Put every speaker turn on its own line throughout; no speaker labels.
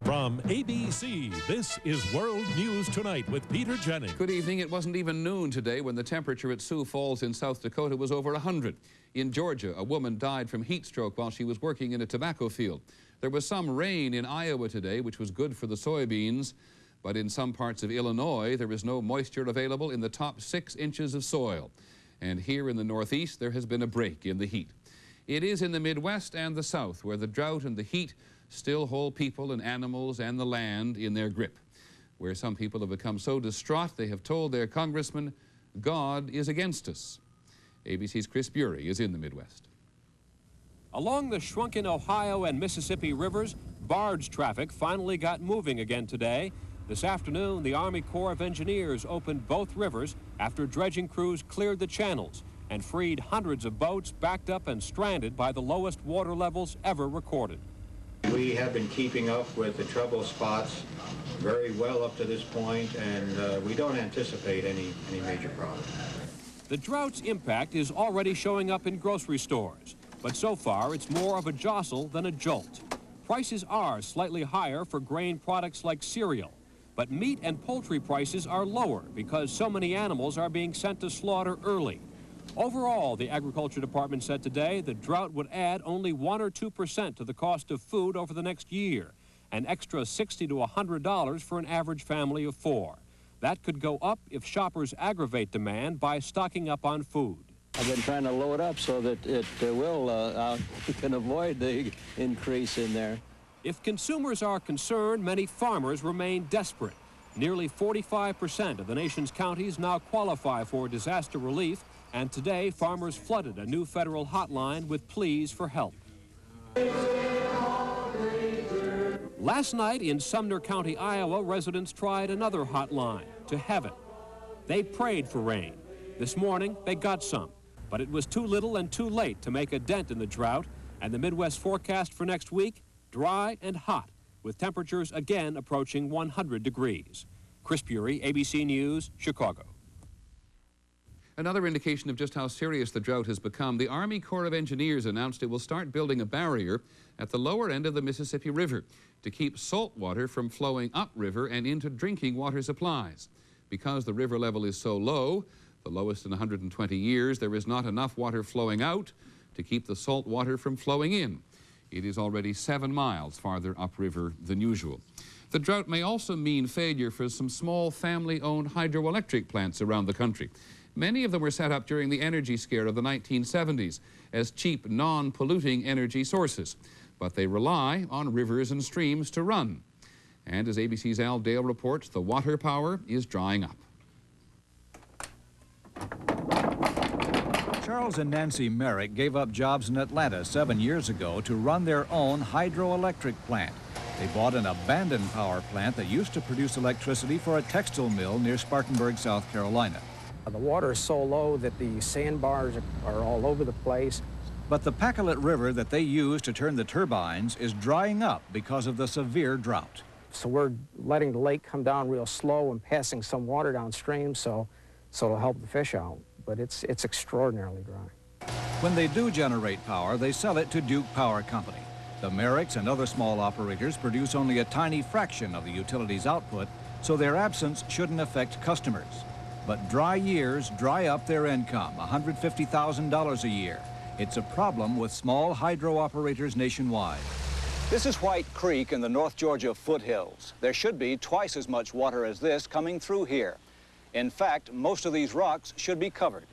From ABC, this is World News Tonight with Peter Jennings.
Good evening. It wasn't even noon today when the temperature at Sioux Falls in South Dakota was over 100. In Georgia, a woman died from heat stroke while she was working in a tobacco field. There was some rain in Iowa today, which was good for the soybeans. But in some parts of Illinois, there is no moisture available in the top 6 inches of soil. And here in the Northeast, there has been a break in the heat. It is in the Midwest and the South where the drought and the heat still hold people and animals and the land in their grip, where some people have become so distraught they have told their congressman, God is against us. ABC's Chris Bury is in the Midwest.
Along the shrunken Ohio and Mississippi rivers, barge traffic finally got moving again today. This afternoon, the Army Corps of Engineers opened both rivers after dredging crews cleared the channels and freed hundreds of boats backed up and stranded by the lowest water levels ever recorded.
We have been keeping up with the trouble spots very well up to this point, and we don't anticipate any major problems.
The drought's impact is already showing up in grocery stores, but so far it's more of a jostle than a jolt. Prices are slightly higher for grain products like cereal, but meat and poultry prices are lower because so many animals are being sent to slaughter early. Overall, the Agriculture Department said today the drought would add only 1 or 2% to the cost of food over the next year, an extra $60 to $100 for an average family of 4. That could go up if shoppers aggravate demand by stocking up on food.
I've been trying to load up so that it can avoid the increase in there.
If consumers are concerned, many farmers remain desperate. Nearly 45% of the nation's counties now qualify for disaster relief, and today farmers flooded a new federal hotline with pleas for help. Last night in Sumner County, Iowa, residents tried another hotline, to heaven. They prayed for rain. This morning, they got some, but it was too little and too late to make a dent in the drought, and the Midwest forecast for next week, dry and hot, with temperatures again approaching 100 degrees. Chris Bury, ABC News, Chicago.
Another indication of just how serious the drought has become, the Army Corps of Engineers announced it will start building a barrier at the lower end of the Mississippi River to keep salt water from flowing upriver and into drinking water supplies. Because the river level is so low, the lowest in 120 years, there is not enough water flowing out to keep the salt water from flowing in. It is already 7 miles farther upriver than usual. The drought may also mean failure for some small family-owned hydroelectric plants around the country. Many of them were set up during the energy scare of the 1970s as cheap, non-polluting energy sources, but they rely on rivers and streams to run. And as ABC's Al Dale reports, the water power is drying up.
Charles and Nancy Merrick gave up jobs in Atlanta 7 years ago to run their own hydroelectric plant. They bought an abandoned power plant that used to produce electricity for a textile mill near Spartanburg, South Carolina.
The water is so low that the sandbars are all over the place.
But the Pacolet River that they use to turn the turbines is drying up because of the severe drought.
So we're letting the lake come down real slow and passing some water downstream so it'll help the fish out. But it's extraordinarily dry.
When they do generate power, they sell it to Duke Power Company. The Merricks and other small operators produce only a tiny fraction of the utility's output, so their absence shouldn't affect customers. But dry years dry up their income, $150,000 a year. It's a problem with small hydro operators nationwide.
This is White Creek in the North Georgia foothills. There should be twice as much water as this coming through here. In fact, most of these rocks should be covered.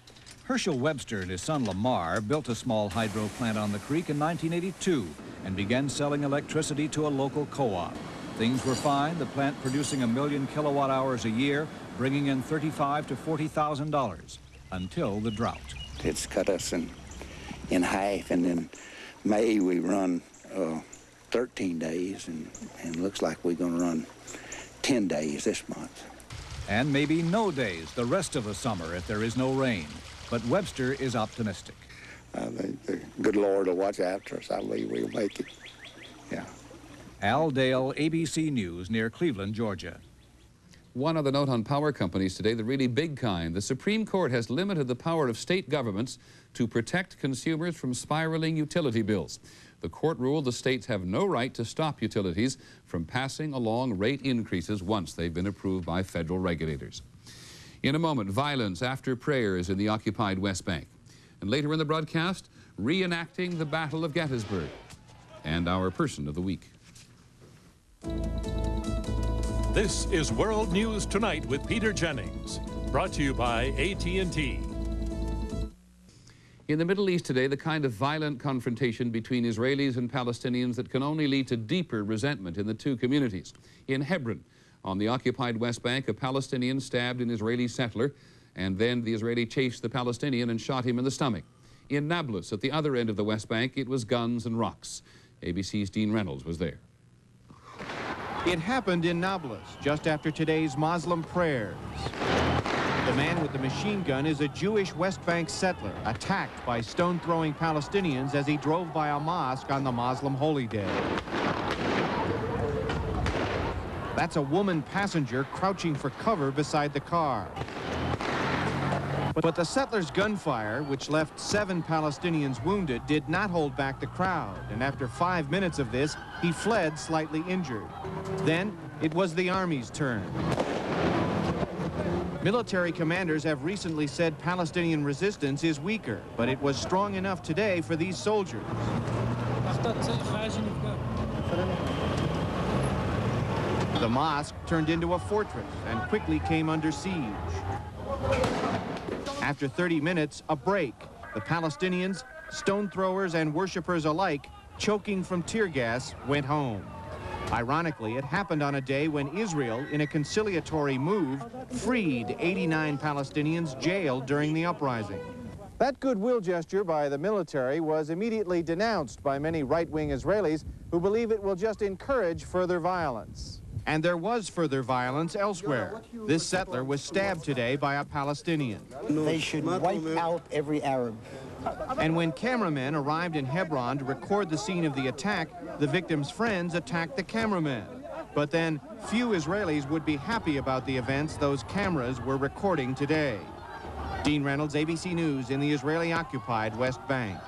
Herschel Webster and his son Lamar built a small hydro plant on the creek in 1982 and began selling electricity to a local co-op. Things were fine, the plant producing 1 million kilowatt hours a year, bringing in $35,000 to $40,000 until the drought.
It's cut us in half, and in May we run 13 days, and looks like we're going to run 10 days this month.
And maybe no days the rest of the summer if there is no rain. But Webster is optimistic.
The good Lord will watch after us. I believe we'll make it. Yeah.
Al Dale, ABC News, near Cleveland, Georgia.
One other note on power companies today, the really big kind. The Supreme Court has limited the power of state governments to protect consumers from spiraling utility bills. The court ruled the states have no right to stop utilities from passing along rate increases once they've been approved by federal regulators. In a moment, violence after prayers in the occupied West Bank. And later in the broadcast, reenacting the Battle of Gettysburg. And our person of the week.
This is World News Tonight with Peter Jennings, brought to you by AT&T.
In the Middle East today, the kind of violent confrontation between Israelis and Palestinians that can only lead to deeper resentment in the two communities. In Hebron, on the occupied West Bank, a Palestinian stabbed an Israeli settler, and then the Israeli chased the Palestinian and shot him in the stomach. In Nablus, at the other end of the West Bank, it was guns and rocks. ABC's Dean Reynolds was there.
It happened in Nablus just after today's Muslim prayers. The man with the machine gun is a Jewish West Bank settler attacked by stone-throwing Palestinians as he drove by a mosque on the Muslim holy day. That's a woman passenger crouching for cover beside the car. But the settler's gunfire, which left 7 Palestinians wounded, did not hold back the crowd. And after 5 minutes of this, he fled slightly injured. Then it was the Army's turn. Military commanders have recently said Palestinian resistance is weaker, but it was strong enough today for these soldiers. The mosque turned into a fortress and quickly came under siege. After 30 minutes, a break. The Palestinians, stone throwers and worshippers alike, choking from tear gas, went home. Ironically, it happened on a day when Israel, in a conciliatory move, freed 89 Palestinians jailed during the uprising.
That goodwill gesture by the military was immediately denounced by many right-wing Israelis who believe it will just encourage further violence.
And there was further violence elsewhere. This settler was stabbed today by a Palestinian.
They should wipe out every Arab.
And when cameramen arrived in Hebron to record the scene of the attack, the victim's friends attacked the cameramen. But then few Israelis would be happy about the events those cameras were recording today. Dean Reynolds, ABC News in the Israeli-occupied West Bank.